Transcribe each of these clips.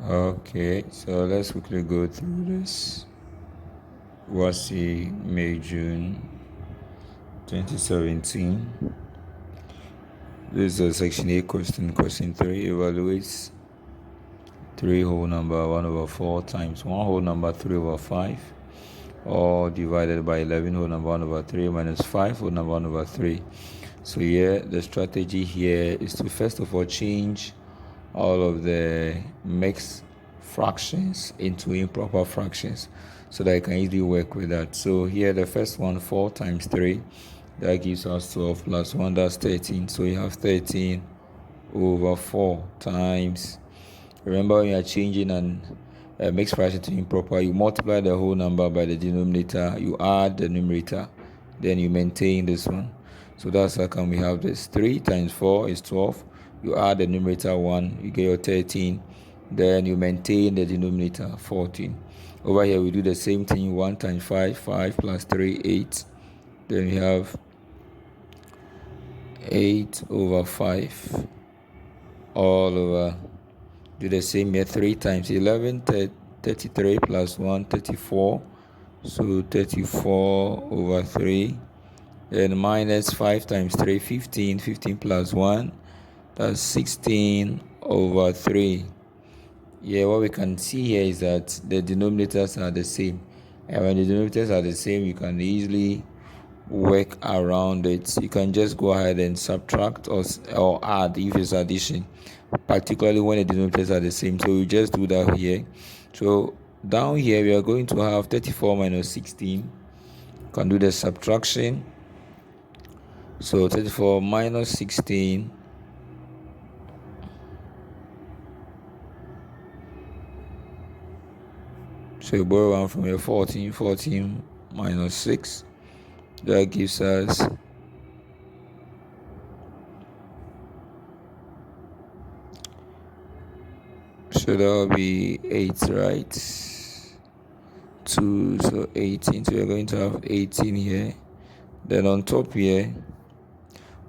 Okay, so let's quickly go through this. Wassce, May, June 2017. This is section 8 question. Question 3 evaluates 3 whole number 1 over 4 times 1 whole number 3 over 5, all divided by 11 whole number 1 over 3 minus 5 whole number 1 over 3. So here the strategy here is to first of all change all of the mixed fractions into improper fractions so that I can easily work with that. So here the first one, 4 times 3, that gives us 12 plus 1, that's 13. So you have 13 over 4 times, remember when you are changing a mixed fraction to improper, you multiply the whole number by the denominator, you add the numerator, then you maintain this one. So that's how come we have this. 3 times 4 is 12. You add the numerator 1, you get your 13. Then you maintain the denominator 14. Over here we do the same thing. 1 times 5, 5 plus 3, 8. Then we have 8 over 5 all over. Do the same here. 3 times 11, 33 plus 1, 34. So 34 over 3. Then minus 5 times 3, 15. 15 plus 1, that's 16 over 3. Yeah, what we can see here is that the denominators are the same. And when the denominators are the same, you can easily work around it. You can just go ahead and subtract or add if it's addition, particularly when the denominators are the same. So we just do that here. So down here we are going to have 34 minus 16. You can do the subtraction. So 34 minus 16, so you borrow 1 from here, 14. 14 minus 6, that gives us so that will be 8, right? 2, so 18. So we're going to have 18 here. Then on top here,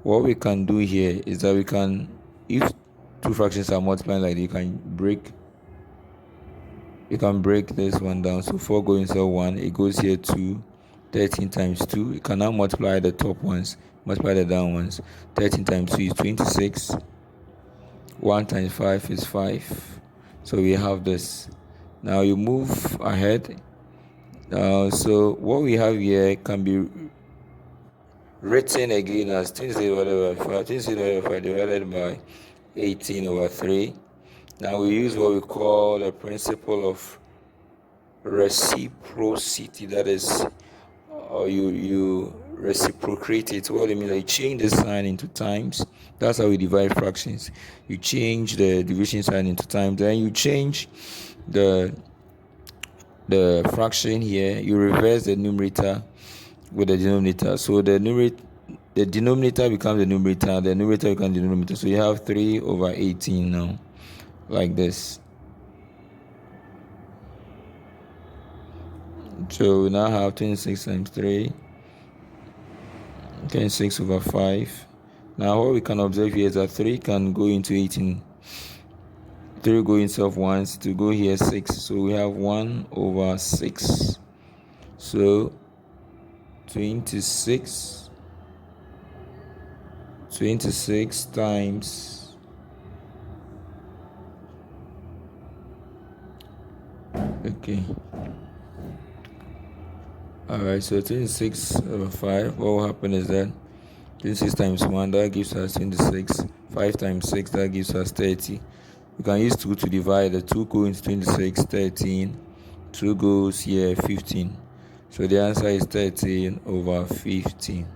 what we can do here is that we can, if two fractions are multiplying like this, you can break this one down. So 4 going inside 1, it goes here 2. 13 times 2, you can now multiply the top ones, multiply the down ones. 13 times 2 is 26. 1 times 5 is 5. So we have this. Now you move ahead. So what we have here can be written again as 26 divided by 5, 26 divided by 5 divided by 18 over 3. Now we use what we call the principle of reciprocity. That is, you reciprocate it. What do you mean? You change the sign into times. That's how we divide fractions. You change the division sign into times. Then you change the fraction here. You reverse the numerator with the denominator. So the denominator becomes the numerator. The numerator becomes the denominator. So you have 3 over 18 now, like this. So we now have 26 times 3, 26 over 5. Now what we can observe here is that 3 can go into 18. 3 go itself once, to go here 6. So we have 1 over 6. So 26 times alright, so 26 over 5, what will happen is that 26 times 1, that gives us 26. 5 times 6, that gives us 30. We can use 2 to divide. The 2 goes into 26, 13. 2 goes here, 15. So the answer is 13 over 15.